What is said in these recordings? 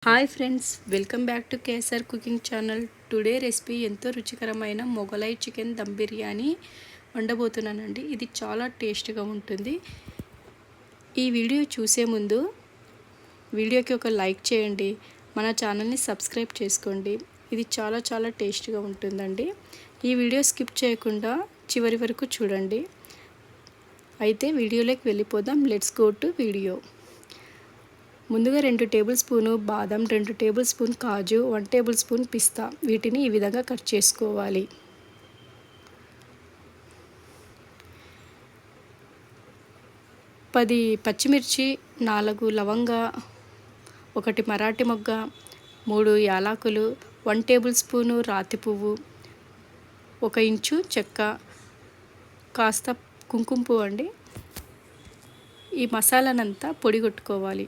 Hi friends, welcome back to KSR cooking channel. Today recipe ఎంతో రుచికరమైన Mughlai chicken dum biryani వండబోతున్నానండి. ఇది చాలా టేస్ట్గా ఉంటుంది. ఈ వీడియో చూసే ముందు వీడియోకి ఒక లైక్ చేయండి, మన ఛానల్ని సబ్స్క్రైబ్ చేసుకోండి. ఇది చాలా టేస్ట్గా ఉంటుందండి. ఈ వీడియో స్కిప్ చేయకుండా చివరి వరకు చూడండి. అయితే వీడియోలోకి వెళ్ళిపోదాం. Let's go to video. ముందుగా 2 టేబుల్ స్పూను బాదం, 2 టేబుల్ స్పూన్ కాజు, 1 టేబుల్ స్పూన్ పిస్తా, వీటిని ఈ విధంగా కట్ చేసుకోవాలి. పది పచ్చిమిర్చి, 4 లవంగ, 1 మరాఠీ మొగ్గ, 3 యాలకులు, 1 టేబుల్ స్పూను రాతి పువ్వు, 1 ఇంచు చెక్క, కాస్త కుంకుమ పువ్వు అండి. ఈ మసాలానంతా పొడి కొట్టుకోవాలి.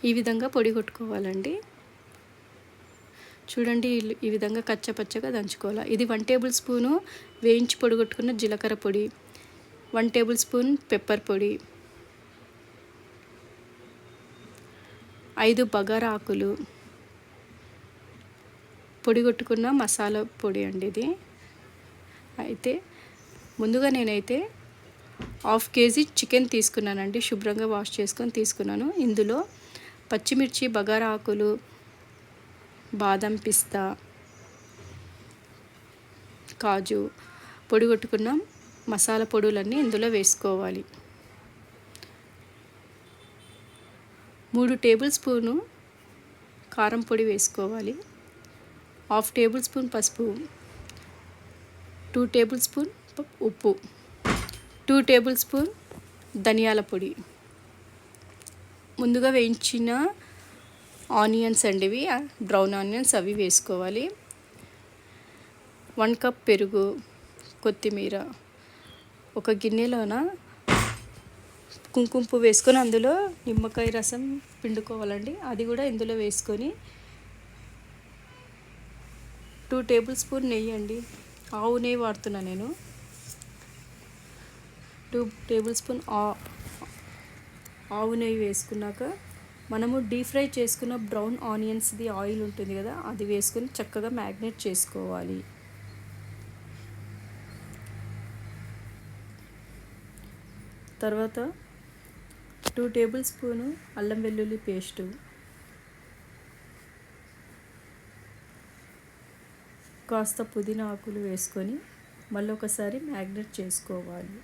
ఈ విధంగా పొడి కొట్టుకోవాలండి. చూడండి, ఈ విధంగా కచ్చపచ్చగా దంచుకోవాలి. ఇది 1 టేబుల్ స్పూను వేయించి పొడి కొట్టుకున్న జీలకర్ర పొడి, 1 టేబుల్ స్పూన్ పెప్పర్ పొడి, 5 బగారా ఆకులు, పొడి కొట్టుకున్న మసాలా పొడి అండి ఇది. అయితే ముందుగా నేనైతే 1/2 కేజీ చికెన్ తీసుకున్నానండి. శుభ్రంగా వాష్ చేసుకొని తీసుకున్నాను. ఇందులో పచ్చిమిర్చి, బగారా ఆకులు, బాదం, పిస్తా, కాజు, పొడి కొట్టుకున్న మసాలా పొడులన్నీ ఇందులో వేసుకోవాలి. 3 టేబుల్ స్పూను కారం పొడి వేసుకోవాలి. 1/2 టేబుల్ స్పూన్ పసుపు, 2 టేబుల్ స్పూన్ ఉప్పు, 2 టేబుల్ స్పూన్ ధనియాల పొడి, ముందుగా వేయించిన ఆనియన్స్ అండి, ఇవి బ్రౌన్ ఆనియన్స్, అవి వేసుకోవాలి. 1 కప్ పెరుగు, కొత్తిమీర, ఒక గిన్నెలోన కుంకుమ పువ్వు వేసుకొని అందులో నిమ్మకాయ రసం పిండుకోవాలండి. అది కూడా ఇందులో వేసుకొని 2 టేబుల్ స్పూన్ నెయ్యి అండి, ఆవు నెయ్యి వాడుతున్నా నేను. 2 టేబుల్ స్పూన్ ఆవు నెయ్యి వేసుకున్నాక మనము డీప్ ఫ్రై చేసుకున్న బ్రౌన్ ఆనియన్స్ది ఆయిల్ ఉంటుంది కదా, అది వేసుకొని చక్కగా మ్యాగ్నేట్ చేసుకోవాలి. తర్వాత 2 టేబుల్ స్పూను అల్లం వెల్లుల్లి పేస్టు, కాస్త పుదీనా ఆకులు వేసుకొని మళ్ళీ ఒకసారి మ్యాగ్నేట్ చేసుకోవాలి.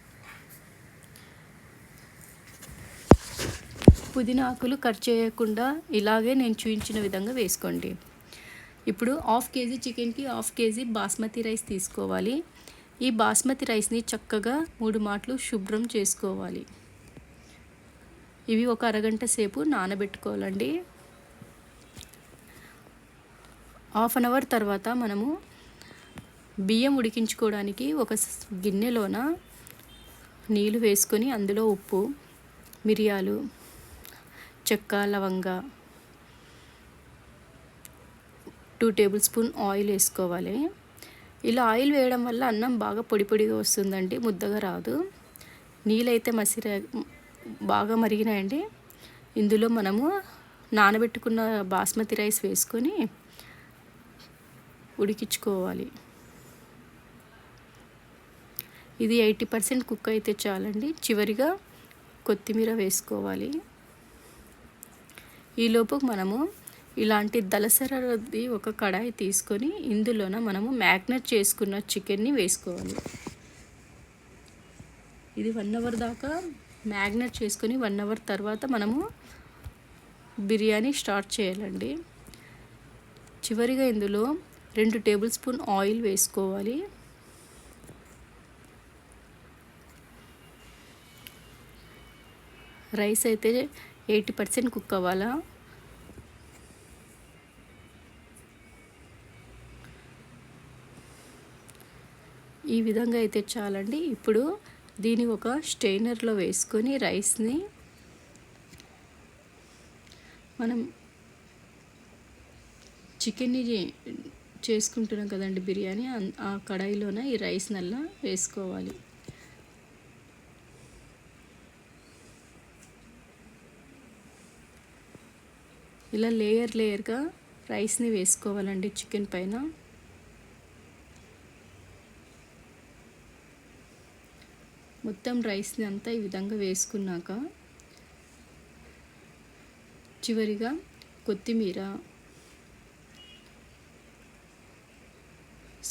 పుదీనా ఆకులు కట్ చేయకుండా ఇలాగే నేను చూపించిన విధంగా వేసుకోండి. ఇప్పుడు 1/2 కేజీ చికెన్కి 1/2 కేజీ బాస్మతి రైస్ తీసుకోవాలి. ఈ బాస్మతి రైస్ని చక్కగా 3 మాటలు శుభ్రం చేసుకోవాలి. ఇవి ఒక అరగంట సేపు నానబెట్టుకోవాలండి. 1/2 అవర్ తర్వాత మనము బియ్యం ఉడికించుకోవడానికి ఒక గిన్నెలోన నీళ్ళు వేసుకొని అందులో ఉప్పు, మిరియాలు, చెక్క, లవంగ, 2 టేబుల్ స్పూన్ ఆయిల్ వేసుకోవాలి. ఇలా ఆయిల్ వేయడం వల్ల అన్నం బాగా పొడిగా వస్తుందండి, ముద్దగా రాదు. నీళ్ళైతే బాగా మరిగినాయండి. ఇందులో మనము నానబెట్టుకున్న బాస్మతి రైస్ వేసుకొని ఉడికించుకోవాలి. ఇది 80% కుక్ అయితే చాలండి. చివరిగా కొత్తిమీర వేసుకోవాలి. ఈలోపు మనము ఇలాంటి దలసరది ఒక కడాయి తీసుకొని ఇందులోన మనము మ్యాగ్నేట్ చేసుకున్న చికెన్ని వేసుకోవాలి. ఇది 1 అవర్ దాకా మ్యాగ్నేట్ చేసుకొని 1 అవర్ తర్వాత మనము బిర్యానీ స్టార్ట్ చేయాలండి. చివరిగా ఇందులో 2 టేబుల్ స్పూన్ ఆయిల్ వేసుకోవాలి. రైస్ అయితే 80% కుక్ అవ్వాలా. ఈ విధంగా అయితే చాలండి. ఇప్పుడు దీన్ని ఒక స్ట్రైనర్లో వేసుకొని రైస్ని మనం చికెన్ని చేసుకుంటున్నాం కదండి బిర్యానీ, ఆ కడాయిలోన ఈ రైస్ నల్లా వేసుకోవాలి. ఇలా లేయర్గా రైస్ని వేసుకోవాలండి చికెన్ పైన. మొత్తం రైస్ని అంతా ఈ విధంగా వేసుకున్నాక చివరిగా కొత్తిమీర,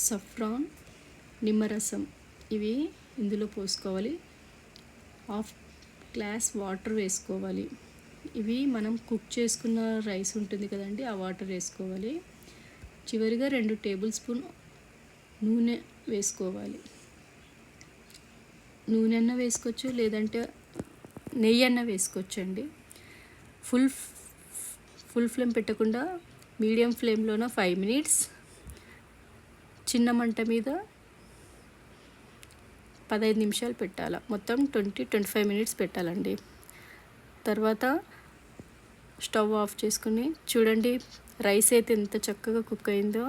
సఫ్రాన్, నిమ్మరసం ఇవి ఇందులో పోసుకోవాలి. 1/2 గ్లాస్ వాటర్ వేసుకోవాలి. ఇవి మనం కుక్ చేసుకున్న రైస్ ఉంటుంది కదండి, ఆ వాటర్ వేసుకోవాలి. చివరిగా 2 టేబుల్ స్పూన్ నూనె వేసుకోవాలి. నూనె అన్న వేసుకోవచ్చు, లేదంటే నెయ్యి అన్న వేసుకోవచ్చు అండి. ఫుల్ ఫ్లేమ్ పెట్టకుండా మీడియం ఫ్లేమ్లోన 5 మినిట్స్, చిన్న మంట మీద 15 నిమిషాలు పెట్టాలి. మొత్తం 20-25 మినిట్స్ పెట్టాలండి. తర్వాత స్టవ్ ఆఫ్ చేసుకుని చూడండి, రైస్ అయితే ఎంత చక్కగా కుక్ అయిందో,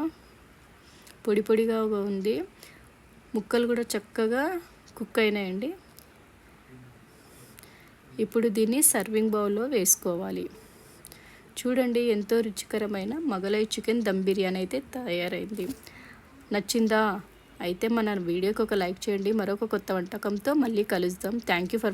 పొడి పొడిగా ఉంది. ముక్కలు కూడా చక్కగా కుక్ అయినాయండి. ఇప్పుడు దీన్ని సర్వింగ్ బౌల్లో వేసుకోవాలి. చూడండి, ఎంతో రుచికరమైన మొగలై చికెన్ దమ్ బిర్యానీ అయితే తయారైంది. నచ్చిందా? అయితే మన వీడియోకి ఒక లైక్ చేయండి. మరొక కొత్త వంటకంతో మళ్ళీ కలుద్దాం. Thank you for